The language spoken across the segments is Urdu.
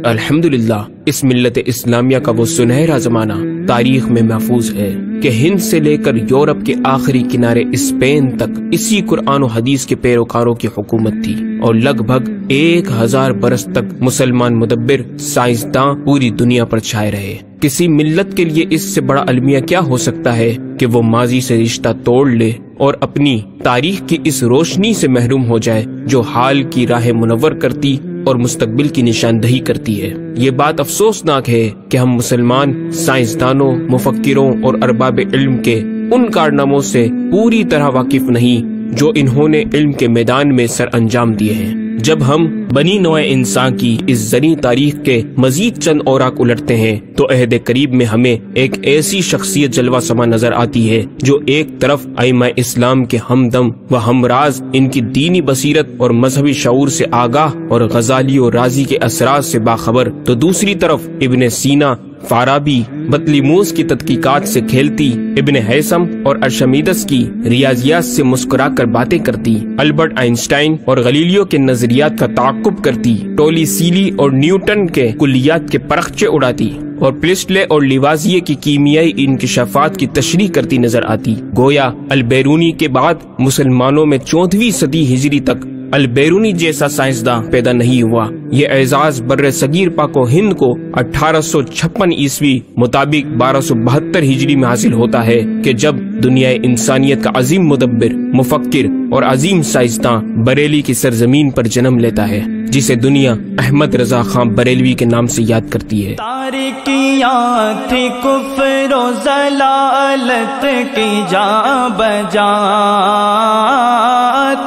الحمدللہ اس ملت اسلامیہ کا وہ سنہرا زمانہ تاریخ میں محفوظ ہے کہ ہند سے لے کر یورپ کے آخری کنارے اسپین تک اسی قرآن و حدیث کے پیروکاروں کی حکومت تھی، اور لگ بھگ 1000 برس تک مسلمان مدبر سائنسداں پوری دنیا پر چھائے رہے۔ کسی ملت کے لیے اس سے بڑا المیہ کیا ہو سکتا ہے کہ وہ ماضی سے رشتہ توڑ لے اور اپنی تاریخ کی اس روشنی سے محروم ہو جائے جو حال کی راہ منور کرتی اور مستقبل کی نشاندہی کرتی ہے۔ یہ بات افسوسناک ہے کہ ہم مسلمان سائنسدانوں، مفکروں اور ارباب علم کے ان کارناموں سے پوری طرح واقف نہیں جو انہوں نے علم کے میدان میں سر انجام دیے ہیں۔ جب ہم بنی نوع انسان کی اس زرعی تاریخ کے مزید چند اوراق الٹتے ہیں تو عہد قریب میں ہمیں ایک ایسی شخصیت جلوہ سما نظر آتی ہے جو ایک طرف ائمہ اسلام کے ہمدم و ہمراز، ان کی دینی بصیرت اور مذہبی شعور سے آگاہ اور غزالی و رازی کے اثرات سے باخبر، تو دوسری طرف ابن سینا، فارابی، بطلیموس کی تحقیقات سے کھیلتی، ابن ہیثم اور ارشمیدس کی ریاضیات سے مسکرا کر باتیں کرتی، البرٹ آئنسٹائن اور غلیلیو کے نظریات کا تعاقب کرتی، ٹولی سیلی اور نیوٹن کے کلیات کے پرخچے اڑاتی، اور پلسٹلے اور لیوازیے کی کیمیائی انکشافات کی تشریح کرتی نظر آتی۔ گویا البیرونی کے بعد مسلمانوں میں 14ویں صدی ہجری تک البیرونی جیسا سائنسداں پیدا نہیں ہوا۔ یہ اعزاز بر صغیر پاک و ہند کو 1856 عیسوی مطابق 1272 ہجری میں حاصل ہوتا ہے کہ جب دنیا انسانیت کا عظیم مدبر، مفکر اور عظیم سائنسداں بریلی کی سرزمین پر جنم لیتا ہے، جسے دنیا احمد رضا خان بریلوی کے نام سے یاد کرتی ہے۔ تاریکیاں تھی کفر و ضلالت کی جاں بجاں،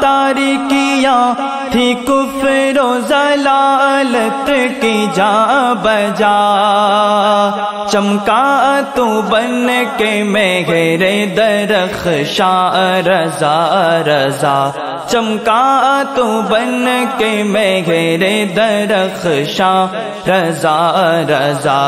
تاریکیاں تھی کفر و ضلالت کی جاں بجاں، چمکا تو بن کے مہر درخشاں رضا رضا، چمکا تو بن کے مہر درخشاں رضا رضا۔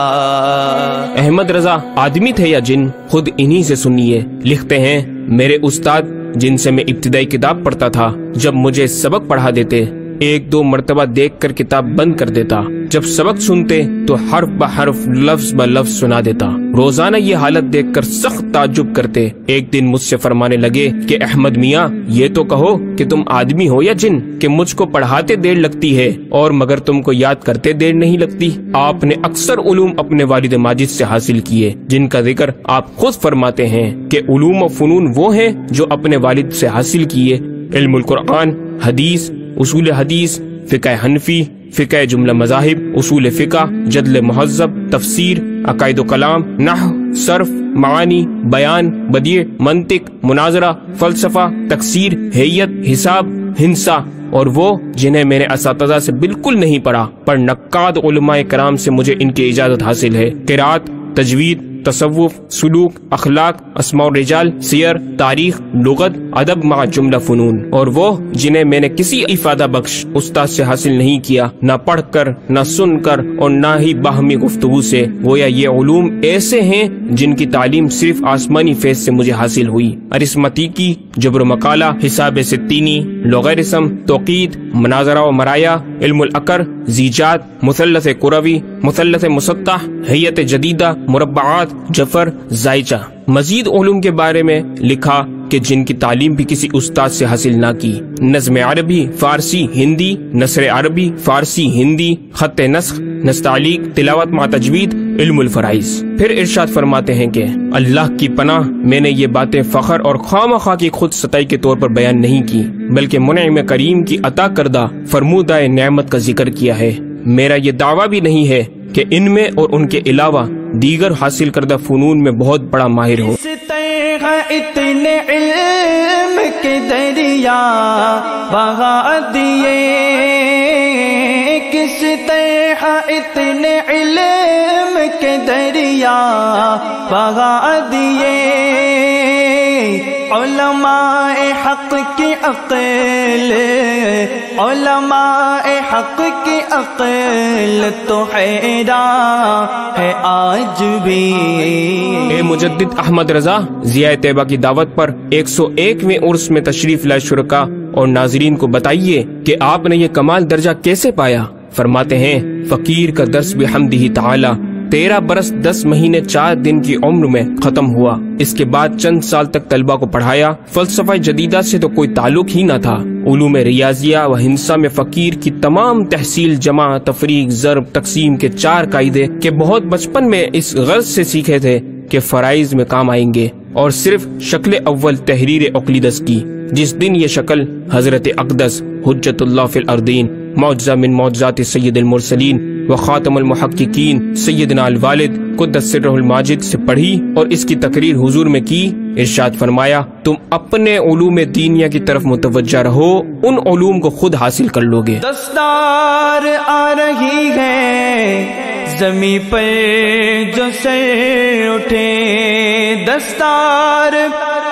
احمد رضا آدمی تھے یا جن؟ خود انہی سے سنیے۔ لکھتے ہیں، میرے استاد جن سے میں ابتدائی کتاب پڑھتا تھا، جب مجھے سبق پڑھا دیتے 1-2 مرتبہ دیکھ کر کتاب بند کر دیتا، جب سبق سنتے تو حرف بحرف لفظ بلفظ سنا دیتا۔ روزانہ یہ حالت دیکھ کر سخت تعجب کرتے۔ ایک دن مجھ سے فرمانے لگے کہ احمد میاں، یہ تو کہو کہ تم آدمی ہو یا جن کہ مجھ کو پڑھاتے دیر لگتی ہے اور مگر تم کو یاد کرتے دیر نہیں لگتی۔ آپ نے اکثر علوم اپنے والد ماجد سے حاصل کیے، جن کا ذکر آپ خود فرماتے ہیں کہ علوم و فنون وہ ہیں جو اپنے والد سے حاصل کیے: علم القرآن، حدیث، اصول حدیث، فقہ حنفی، فقہ جملہ مذاہب، اصول فقہ، جدل مہذب، تفسیر، عقائد و کلام، نحو، صرف، معانی، بیان، بدیع، منطق، مناظرہ، فلسفہ، تکسیر، ہیئت، حساب، ہندسہ، اور وہ جنہیں میں نے اساتذہ سے بالکل نہیں پڑھا، پر نقاد علماء کرام سے مجھے ان کی اجازت حاصل ہے: قرات، تجوید، تصوف، سلوک، اخلاق، اسماء الرجال، سیر، تاریخ، لغت، ادب مع جملہ فنون، اور وہ جنہیں میں نے کسی افادہ بخش استاد سے حاصل نہیں کیا، نہ پڑھ کر، نہ سن کر، اور نہ ہی باہمی گفتگو سے۔ گویا یہ علوم ایسے ہیں جن کی تعلیم صرف آسمانی فیض سے مجھے حاصل ہوئی: ارثمتیکی، جبر و مقالہ، حساب ستینی، لوغارثم، توقید، مناظرہ و مرایا، علم العقر، زیجات، مثلث کروی، مثلث مسطح، ہیئت جدیدہ، مربعات، جفر، زائچہ۔ مزید علوم کے بارے میں لکھا کہ جن کی تعلیم بھی کسی استاد سے حاصل نہ کی: نظم عربی، فارسی، ہندی، نثر عربی، فارسی، ہندی، خط نسخ، نستعلیق، تلاوت مع تجوید، علم الفرائض۔ پھر ارشاد فرماتے ہیں کہ اللہ کی پناہ، میں نے یہ باتیں فخر اور خواہ کی خود ستائی کے طور پر بیان نہیں کی، بلکہ منعم کریم کی عطا کردہ فرمودہ نعمت کا ذکر کیا ہے۔ میرا یہ دعویٰ بھی نہیں ہے کہ ان میں اور ان کے علاوہ دیگر حاصل کردہ فنون میں بہت بڑا ماہر ہو۔ کس طرح اتنے علم کے دریا بہا دیے، کس طرح اتنے علم کے دریا بہا دیے، علماء حق کی عقل، علماء حق کی عقل تو حیران ہے آج بھی۔ اے مجدد احمد رضا، ضیاء طیبہ کی دعوت پر 101ویں عرس میں تشریف لائے شرکا اور ناظرین کو بتائیے کہ آپ نے یہ کمال درجہ کیسے پایا؟ فرماتے ہیں فقیر کا درس بحمدہ تعالی 13 برس 10 مہینے 4 دن کی عمر میں ختم ہوا۔ اس کے بعد چند سال تک طلبہ کو پڑھایا۔ فلسفہ جدیدہ سے تو کوئی تعلق ہی نہ تھا۔ علوم ریاضیہ و ہندسہ میں فقیر کی تمام تحصیل، جمع، تفریق، ضرب، تقسیم کے 4 قاعدے کہ بہت بچپن میں اس غرض سے سیکھے تھے کہ فرائض میں کام آئیں گے، اور صرف شکل اول تحریر اقلیدس کی، جس دن یہ شکل حضرت اقدس حجت اللہ فی الارضین معجزہ من معجزات سید المرسلین و خاتم المحققین سیدنا الوالد قدس سرہ الماجد سے پڑھی اور اس کی تقریر حضور میں کی، ارشاد فرمایا تم اپنے علوم دینیہ کی طرف متوجہ رہو، ان علوم کو خود حاصل کر لو گے۔ دستار آ رہی ہے زمیں پر جو سر اٹھے، دستار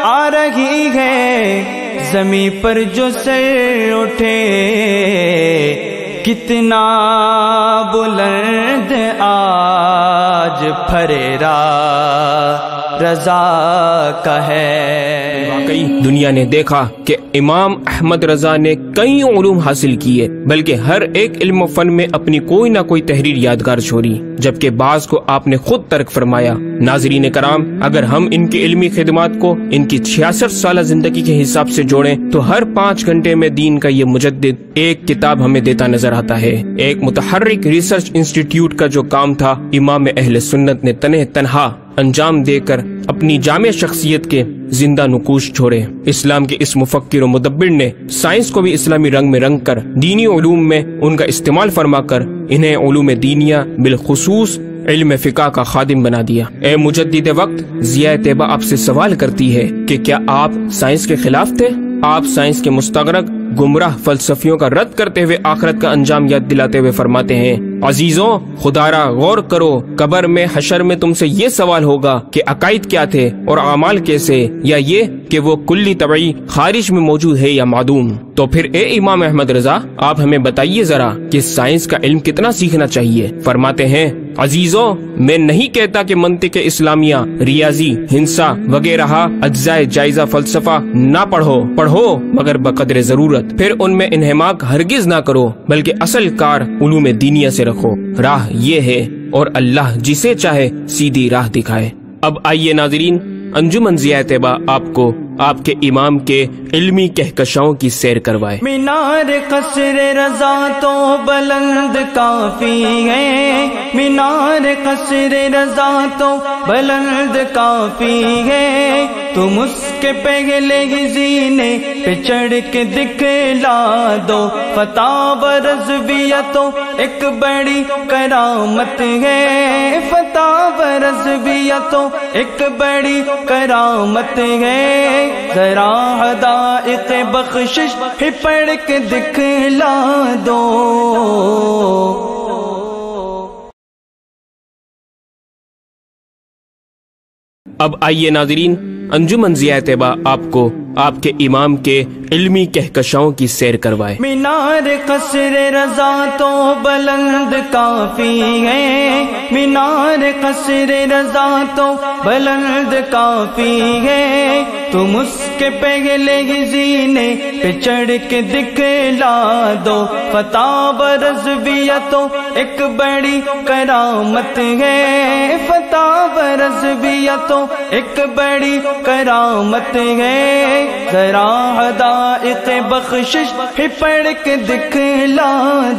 آ رہی ہے زمیں پر جو سر اٹھے، کتنا بلند آج پھریرا رضا کا ہے۔ واقعی دنیا نے دیکھا کہ امام احمد رضا نے کئی علوم حاصل کیے، بلکہ ہر ایک علم و فن میں اپنی کوئی نہ کوئی تحریر یادگار چھوڑی، جبکہ بعض کو آپ نے خود ترک فرمایا۔ ناظرین کرام، اگر ہم ان کی علمی خدمات کو ان کی 66 سالہ زندگی کے حساب سے جوڑیں تو ہر 5 گھنٹے میں دین کا یہ مجدد ایک کتاب ہمیں دیتا نظر آتا ہے۔ ایک متحرک ریسرچ انسٹیٹیوٹ کا جو کام تھا، امام اہل سنت نے تنہا انجام دے کر اپنی جامع شخصیت کے زندہ نقوش چھوڑے۔ اسلام کے اس مفکر و مدبر نے سائنس کو بھی اسلامی رنگ میں رنگ کر دینی علوم میں ان کا استعمال فرما کر انہیں علوم دینیہ بالخصوص علم فقہ کا خادم بنا دیا۔ اے مجدد وقت، ضیاء طیبہ آپ سے سوال کرتی ہے کہ کیا آپ سائنس کے خلاف تھے؟ آپ سائنس کے مستغرق گمراہ فلسفیوں کا رد کرتے ہوئے آخرت کا انجام یاد دلاتے ہوئے فرماتے ہیں عزیزوں، خدارا غور کرو، قبر میں حشر میں تم سے یہ سوال ہوگا کہ عقائد کیا تھے اور اعمال کیسے، یا یہ کہ وہ کلی طبعی خارج میں موجود ہے یا معدوم۔ تو پھر اے امام احمد رضا، آپ ہمیں بتائیے ذرا کہ سائنس کا علم کتنا سیکھنا چاہیے؟ فرماتے ہیں عزیزوں، میں نہیں کہتا کہ منطق اسلامیہ، ریاضی، ہندسہ وغیرہ اجزاء جائزہ فلسفہ نہ پڑھو مگر بقدر ضرورت، پھر ان میں انہماک ہرگز نہ کرو، بلکہ اصل کار علوم دینیہ سے رکھو۔ راہ یہ ہے اور اللہ جسے چاہے سیدھی راہ دکھائے۔ اب آئیے ناظرین، انجمن ضیاء طیبہ آپ کو آپ کے امام کے علمی کہکشاؤں کی سیر کروائے۔ مینار قصر رضا تو بلند کافی ہے، مینار قصر رضا تو بلند کافی ہے، تم اس کے پہلے ہی زینے پہ چڑھ کے دکھلا دو، فتح و رضویہ تو ایک بڑی کرامت ہے، فتح و رضویہ تو ایک بڑی کرامت ہے، ذرا حدائق بخشش ہی پڑھ کے دکھلا دو۔ اب آئیے ناظرین، انجمن ضیاء طیبہ آپ کو آپ کے امام کے علمی کہکشاؤں کی سیر کروائے۔ مینار قصر رضا تو بلند کافی ہے، مینار قصر رضا تو بلند کافی ہے، تم اس کے پہلے ہی زینے پہ چڑھ کے دکھلا دو، فتح و رضویہ تو ایک بڑی کرامت ہے، فتح و رضویہ تو ایک بڑی کرامت ہے، ذرا حدائق بخشش ہی پڑھ کے دکھلا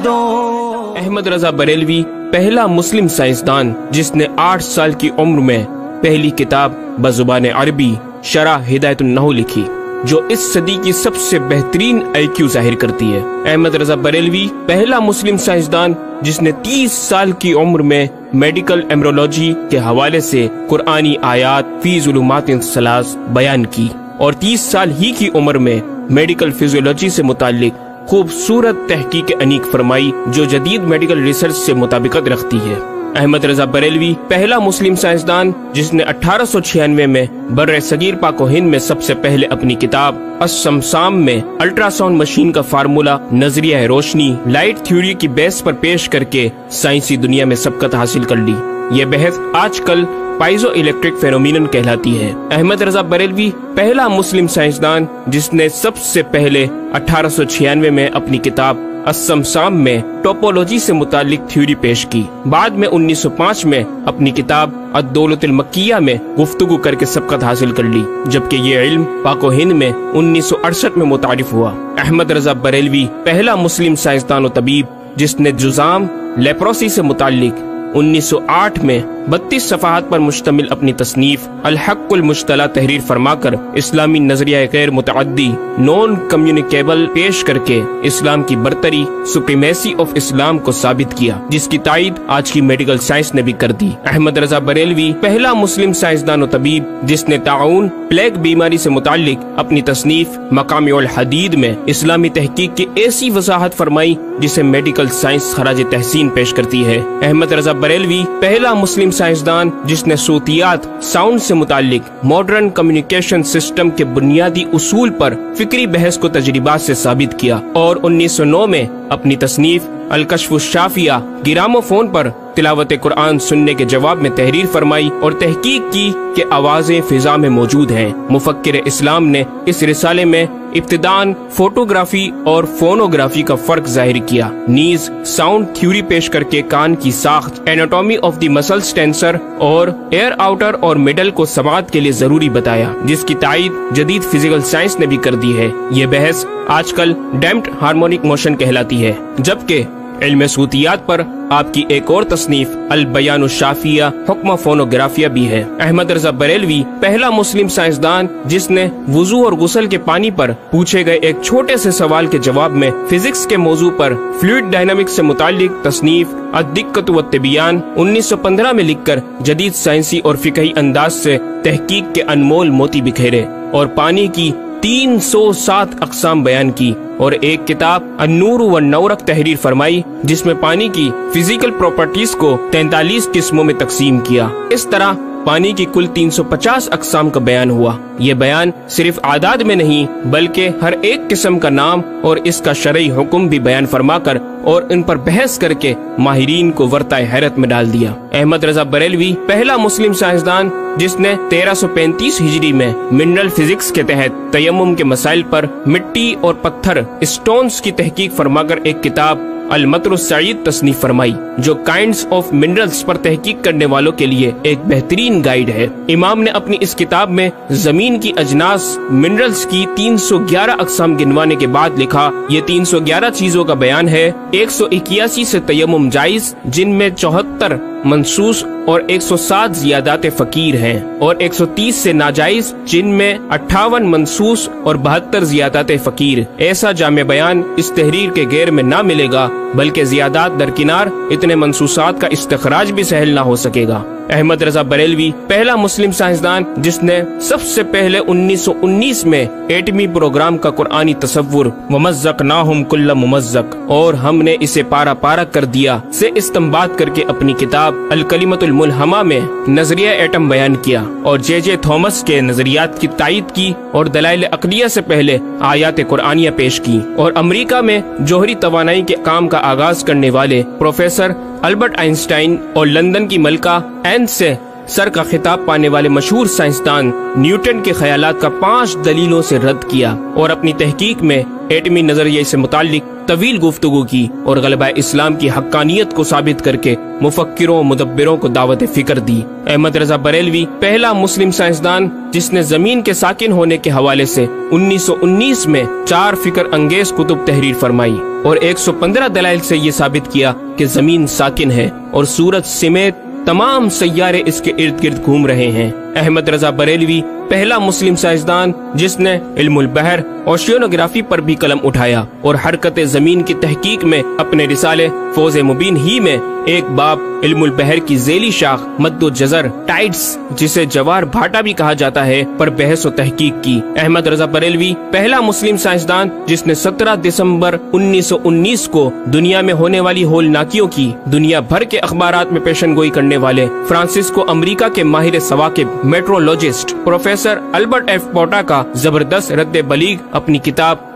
دو۔ احمد رضا بریلوی پہلا مسلم سائنسدان جس نے 8 سال کی عمر میں پہلی کتاب بزبان عربی شرح ہدایت النحو لکھی، جو اس صدی کی سب سے بہترین IQ ظاہر کرتی ہے۔ احمد رضا بریلوی پہلا مسلم سائنسدان جس نے 30 سال کی عمر میں میڈیکل ایمرولوجی کے حوالے سے قرآنی آیات فی ظلمات ثلاث بیان کی، اور 30 سال ہی کی عمر میں میڈیکل فزیولوجی سے متعلق خوبصورت تحقیق انیق فرمائی، جو جدید میڈیکل ریسرچ سے مطابقت رکھتی ہے۔ احمد رضا بریلوی پہلا مسلم سائنسدان جس نے 1896 میں بر صغیر پاک و ہند میں سب سے پہلے اپنی کتاب السمسام میں الٹرا ساؤنڈ مشین کا فارمولا نظریہ روشنی لائٹ تھیوری کی بیس پر پیش کر کے سائنسی دنیا میں سبقت حاصل کر لی۔ یہ بحث آج کل پائزو الیکٹرک فینومینن کہلاتی ہے۔ احمد رضا بریلوی پہلا مسلم سائنسدان جس نے سب سے پہلے 1896 میں اپنی کتاب السمسام میں ٹوپولوجی سے متعلق تھیوری پیش کی۔ بعد میں 1905 میں اپنی کتاب الدولۃ المکیہ میں گفتگو کر کے سبقت حاصل کر لی، جبکہ یہ علم پاک و ہند میں 1968 میں متعارف ہوا۔ احمد رضا بریلوی پہلا مسلم سائنسدان و طبیب جس نے جذام لیپروسی سے متعلق 1908 میں 32 صفحات پر مشتمل اپنی تصنیف الحق المجتلی تحریر فرما کر اسلامی نظریہ غیر متعدی نان کمیونیکیبل پیش کر کے اسلام کی برتری سپریمیسی آف اسلام کو ثابت کیا، جس کی تائید آج کی میڈیکل سائنس نے بھی کر دی۔ احمد رضا بریلوی پہلا مسلم سائنسدان و طبیب جس نے طاعون پلیگ بیماری سے متعلق اپنی تصنیف مقامع الحدید میں اسلامی تحقیق کی ایسی وضاحت فرمائی جسے میڈیکل سائنس خراج تحسین پیش کرتی ہے۔ احمد رضا بریلوی پہلا مسلم سائنسدان جس نے صوتیات ساؤنڈ سے متعلق ماڈرن کمیونیکیشن سسٹم کے بنیادی اصول پر فکری بحث کو تجربات سے ثابت کیا، اور 1909 میں اپنی تصنیف الکشف الشافیہ گراموفون پر تلاوت قرآن سننے کے جواب میں تحریر فرمائی اور تحقیق کی کہ آوازیں فضا میں موجود ہیں۔ مفکر اسلام نے اس رسالے میں ابتداً فوٹوگرافی اور فونوگرافی کا فرق ظاہر کیا، نیز ساؤنڈ تھیوری پیش کر کے کان کی ساخت anatomy of the muscles tensor اور ایئر آؤٹر اور مڈل کو سماعت کے لیے ضروری بتایا، جس کی تائید جدید فزیکل سائنس نے بھی کر دی ہے۔ یہ بحث آج کل ڈیمپڈ ہارمونک موشن کہلاتی ہے، جبکہ علم صوتیات پر آپ کی ایک اور تصنیف البیان الشافیہ حکم فونوگرافیہ بھی ہے۔ احمد رضا بریلوی پہلا مسلم سائنسدان جس نے وضو اور غسل کے پانی پر پوچھے گئے ایک چھوٹے سے سوال کے جواب میں فزکس کے موضوع پر فلوئڈ ڈائنامکس سے متعلق تصنیف الدقۃ والتبیان 1915 میں لکھ کر جدید سائنسی اور فقہی انداز سے تحقیق کے انمول موتی بکھیرے اور پانی کی 307 اقسام بیان کی، اور ایک کتاب النور والنورق تحریر فرمائی جس میں پانی کی فزیکل پراپرٹیز کو 43 قسموں میں تقسیم کیا۔ اس طرح پانی کی کل 350 اقسام کا بیان ہوا۔ یہ بیان صرف اعداد میں نہیں بلکہ ہر ایک قسم کا نام اور اس کا شرعی حکم بھی بیان فرما کر اور ان پر بحث کر کے ماہرین کو ورطۂ حیرت میں ڈال دیا۔ احمد رضا بریلوی پہلا مسلم سائنسدان جس نے 1335 ہجری میں منرل فزکس کے تحت تیمم کے مسائل پر مٹی اور پتھر اسٹونز کی تحقیق فرما کر ایک کتاب المطر السعید تصنیف فرمائی، جو کائنڈز آف منرلز پر تحقیق کرنے والوں کے لیے ایک بہترین گائیڈ ہے۔ امام نے اپنی اس کتاب میں زمین کی اجناس منرلز کی 311 اقسام گنوانے کے بعد لکھا، یہ 311 چیزوں کا بیان ہے۔ 181 سے تیمم جائز جن میں 74 منصوص اور 107 زیادات فقیر ہیں، اور 130 سے ناجائز جن میں 58 منصوص اور 72 زیادات فقیر۔ ایسا جامع بیان اس تحریر کے غیر میں نہ ملے گا، بلکہ زیادات درکنار اتنے منصوصات کا استخراج بھی سہل نہ ہو سکے گا۔ احمد رضا بریلوی پہلا مسلم سائنسدان جس نے سب سے پہلے 1919 میں ایٹمی پروگرام کا قرآنی تصور ومزقناہم کل ممزق اور ہم نے اسے پارا پارا کر دیا سے استنباط کر کے اپنی کتاب الکلمۃ الملہمہ میں نظریہ ایٹم بیان کیا، اور جے جے تھامس کے نظریات کی تائید کی اور دلائل عقلیہ سے پہلے آیات قرآنیہ پیش کی، اور امریکہ میں جوہری توانائی کے کام کا آغاز کرنے والے پروفیسر البرٹ آئنسٹائن اور لندن کی ملکہ این سے سر کا خطاب پانے والے مشہور سائنسدان نیوٹن کے خیالات کا 5 دلیلوں سے رد کیا، اور اپنی تحقیق میں ایٹمی نظریے سے متعلق طویل گفتگو کی اور غلبہ اسلام کی حقانیت کو ثابت کر کے مفکروں و مدبروں کو دعوت فکر دی۔ احمد رضا بریلوی پہلا مسلم سائنسدان جس نے زمین کے ساکن ہونے کے حوالے سے 1919 میں 4 فکر انگیز کتب تحریر فرمائی اور 115 دلائل سے یہ ثابت کیا کہ زمین ساکن ہے اور سورج سمیت تمام سیارے اس کے ارد گرد گھوم رہے ہیں۔ احمد رضا بریلوی پہلا مسلم سائنسدان جس نے علم البحر اوشینوگرافی پر بھی قلم اٹھایا اور حرکت زمین کی تحقیق میں اپنے رسالے فوز مبین ہی میں ایک باب علم البحر کی ذیلی شاخ مد و جزر ٹائڈز جسے جوار بھاٹا بھی کہا جاتا ہے پر بحث و تحقیق کی۔ احمد رضا بریلوی پہلا مسلم سائنسدان جس نے 17 دسمبر 1919 کو دنیا میں ہونے والی ہولناکیوں کی دنیا بھر کے اخبارات میں پیشن گوئی کرنے والے فرانسسکو امریکہ کے ماہر ثواقب میٹرولوجسٹ پروفیسر البرٹ ایف پوٹا کا زبردست رد بلیغ اپنی کتاب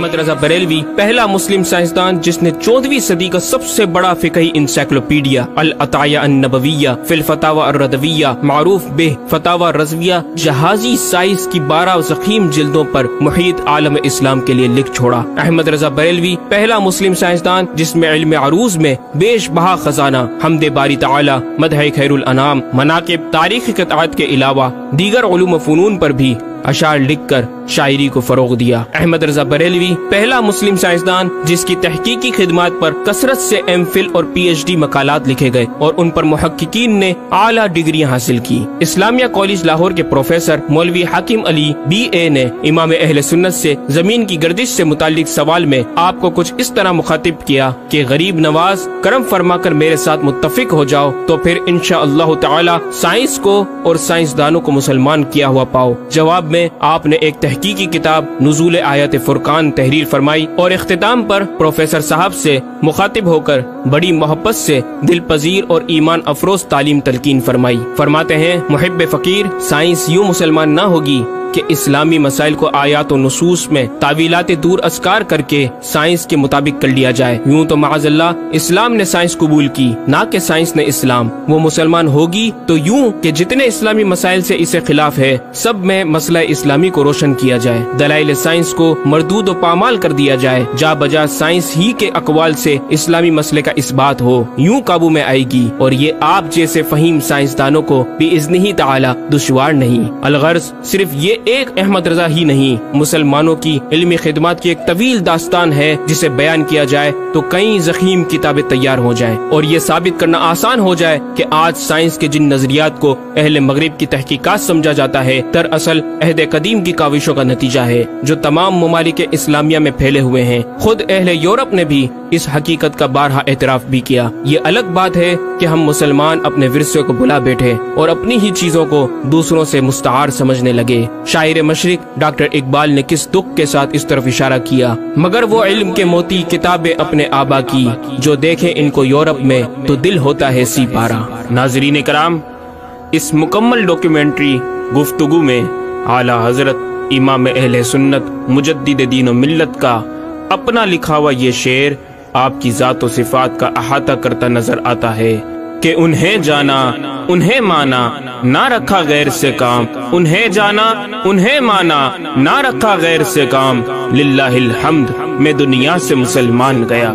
احمد رضا بریلوی پہلا مسلم سائنسدان جس نے 14ویں صدی کا سب سے بڑا فقہی انسائکلوپیڈیا العطایہ النبویہ فی الفتاوی الردویہ معروف بہ فتاوی رضویہ جہازی سائنس کی 12 ضخیم جلدوں پر محیط عالم اسلام کے لیے لکھ چھوڑا۔ احمد رضا بریلوی پہلا مسلم سائنسدان جس میں علم عروض میں بیش بہا خزانہ حمد باری تعالی، مدح خیر الانام، مناقب، تاریخی قطعات کے علاوہ دیگر علوم و فنون پر بھی اشعار لکھ کر شاعری کو فروغ دیا۔ احمد رضا بریلوی پہلا مسلم سائنسدان جس کی تحقیقی خدمات پر کثرت سے ایم فل اور پی ایچ ڈی مقالات لکھے گئے اور ان پر محققین نے اعلیٰ ڈگریاں حاصل کی۔ اسلامیہ کالج لاہور کے پروفیسر مولوی حاکم علی بی اے نے امام اہل سنت سے زمین کی گردش سے متعلق سوال میں آپ کو کچھ اس طرح مخاطب کیا کہ غریب نواز کرم فرما کر میرے ساتھ متفق ہو جاؤ تو پھر انشاءاللہ تعالی سائنس کو اور سائنسدانوں کو مسلمان کیا ہوا پاؤ۔ جواب میں آپ نے ایک تحقیقی کتاب نزول آیات فرقان تحریر فرمائی اور اختتام پر پروفیسر صاحب سے مخاطب ہو کر بڑی محبت سے دل پذیر اور ایمان افروز تعلیم تلقین فرمائی۔ فرماتے ہیں محب فقیر سائنس یوں مسلمان نہ ہوگی کہ اسلامی مسائل کو آیات و نصوص میں تعویلات دور ازکار کر کے سائنس کے مطابق کر لیا جائے۔ یوں تو معاذ اللہ اسلام نے سائنس قبول کی نہ کہ سائنس نے اسلام۔ وہ مسلمان ہوگی تو یوں کہ جتنے اسلامی مسائل سے اسے خلاف ہے سب میں مسئلہ اسلامی کو روشن کیا جائے، دلائل سائنس کو مردود و پامال کر دیا جائے، جا بجا سائنس ہی کے اقوال سے اسلامی مسئلے کا اثبات ہو، یوں قابو میں آئے گی۔ اور یہ آپ جیسے فہیم سائنسدانوں کو بِإِذْنِهِ تعالی دشوار نہیں۔ الغرض صرف یہ ایک احمد رضا ہی نہیں، مسلمانوں کی علمی خدمات کی ایک طویل داستان ہے جسے بیان کیا جائے تو کئی ضخیم کتابیں تیار ہو جائیں اور یہ ثابت کرنا آسان ہو جائے کہ آج سائنس کے جن نظریات کو اہل مغرب کی تحقیقات سمجھا جاتا ہے دراصل عہد قدیم کی کاوشوں کا نتیجہ ہے جو تمام ممالک اسلامیہ میں پھیلے ہوئے ہیں۔ خود اہل یورپ نے بھی اس حقیقت کا بارہا اعتراف بھی کیا۔ یہ الگ بات ہے کہ ہم مسلمان اپنے ورثے کو بلا بیٹھے اور اپنی ہی چیزوں کو دوسروں سے مستعار سمجھنے لگے۔ شاعر مشرق ڈاکٹر اقبال نے کس دکھ کے ساتھ اس طرف اشارہ کیا، مگر وہ علم کے موتی کتابیں اپنے آبا کی، جو دیکھیں ان کو یورپ میں تو دل ہوتا ہے سی پارا۔ ناظرین کرام، اس مکمل ڈاکیومنٹری گفتگو میں اعلیٰ حضرت امام اہل سنت مجدد دین و ملت کا اپنا لکھا ہوا یہ شعر آپ کی ذات و صفات کا احاطہ کرتا نظر آتا ہے کہ انہیں جانا انہیں مانا نہ رکھا غیر سے کام، انہیں جانا انہیں مانا نہ رکھا غیر سے کام، للہ الحمد میں دنیا سے مسلمان گیا۔